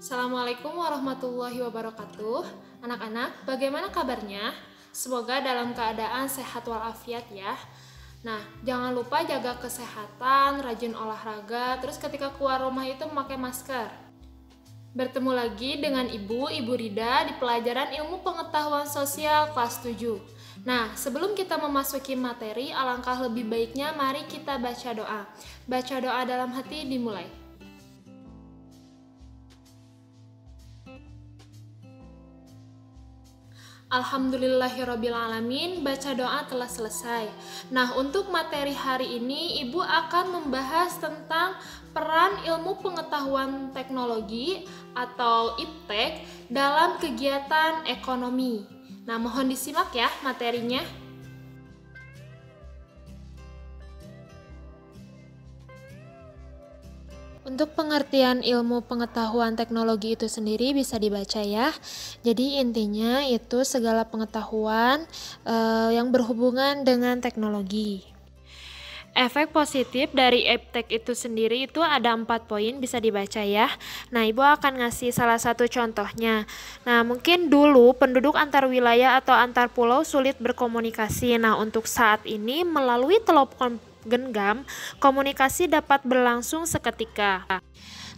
Assalamualaikum warahmatullahi wabarakatuh. Anak-anak, bagaimana kabarnya? Semoga dalam keadaan sehat walafiat ya. Nah, jangan lupa jaga kesehatan, rajin olahraga, terus ketika keluar rumah itu memakai masker. Bertemu lagi dengan Ibu Rida di pelajaran Ilmu Pengetahuan Sosial kelas 7. Nah, sebelum kita memasuki materi, alangkah lebih baiknya mari kita baca doa. Baca doa dalam hati dimulai. Alhamdulillahirrabbilalamin, baca doa telah selesai. Nah, untuk materi hari ini, Ibu akan membahas tentang peran ilmu pengetahuan teknologi atau IPTEK dalam kegiatan ekonomi. Nah, mohon disimak ya materinya. Untuk pengertian ilmu pengetahuan teknologi itu sendiri bisa dibaca ya. Jadi intinya itu segala pengetahuan yang berhubungan dengan teknologi. Efek positif dari IPTEK itu sendiri itu ada 4 poin, bisa dibaca ya. Nah, Ibu akan ngasih salah satu contohnya. Nah, mungkin dulu penduduk antar wilayah atau antar pulau sulit berkomunikasi. Nah, untuk saat ini melalui telepon genggam, komunikasi dapat berlangsung seketika.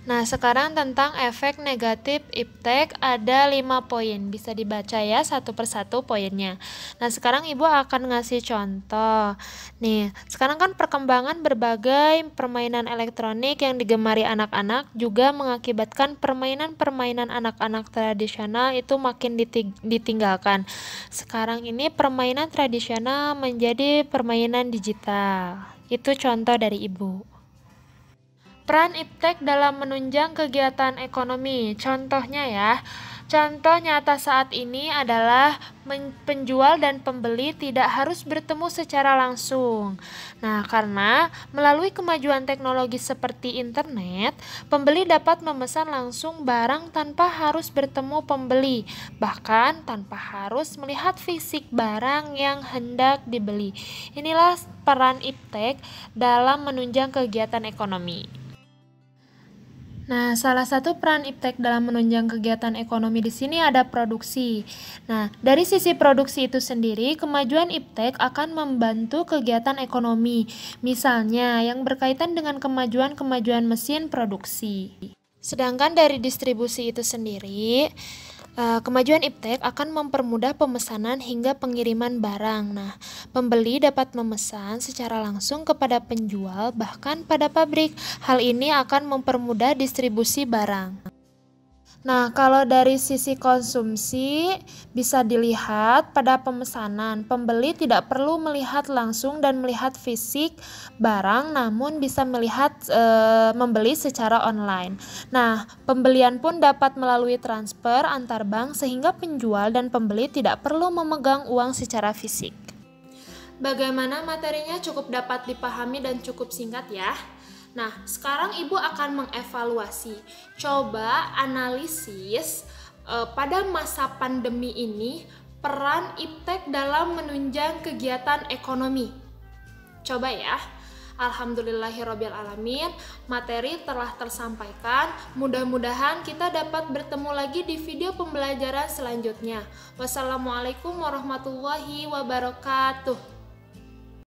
Nah, sekarang tentang efek negatif IPTEK ada 5 poin. Bisa dibaca ya satu persatu poinnya. Nah, sekarang Ibu akan ngasih contoh. Nih, sekarang kan perkembangan berbagai permainan elektronik yang digemari anak-anak juga mengakibatkan permainan-permainan anak-anak tradisional itu makin ditinggalkan. Sekarang ini permainan tradisional menjadi permainan digital. Itu contoh dari Ibu. Peran IPTEK dalam menunjang kegiatan ekonomi. Contohnya ya, contoh nyata saat ini adalah penjual dan pembeli tidak harus bertemu secara langsung. Nah, karena melalui kemajuan teknologi seperti internet, pembeli dapat memesan langsung barang tanpa harus bertemu pembeli, bahkan tanpa harus melihat fisik barang yang hendak dibeli. Inilah peran IPTEK dalam menunjang kegiatan ekonomi. Nah, salah satu peran IPTEK dalam menunjang kegiatan ekonomi di sini ada produksi. Nah, dari sisi produksi itu sendiri, kemajuan IPTEK akan membantu kegiatan ekonomi. Misalnya, yang berkaitan dengan kemajuan mesin produksi. Sedangkan dari distribusi itu sendiri, kemajuan IPTEK akan mempermudah pemesanan hingga pengiriman barang. Nah, pembeli dapat memesan secara langsung kepada penjual, bahkan pada pabrik. Hal ini akan mempermudah distribusi barang. Nah, kalau dari sisi konsumsi bisa dilihat pada pemesanan, pembeli tidak perlu melihat langsung dan melihat fisik barang, namun bisa melihat membeli secara online. Nah, pembelian pun dapat melalui transfer antar bank sehingga penjual dan pembeli tidak perlu memegang uang secara fisik. Bagaimana materinya cukup dapat dipahami dan cukup singkat ya. Nah, sekarang Ibu akan mengevaluasi. Coba analisis pada masa pandemi ini peran IPTEK dalam menunjang kegiatan ekonomi. Coba ya. Alhamdulillahirrabbilalamin, materi telah tersampaikan. Mudah-mudahan kita dapat bertemu lagi di video pembelajaran selanjutnya. Wassalamualaikum warahmatullahi wabarakatuh.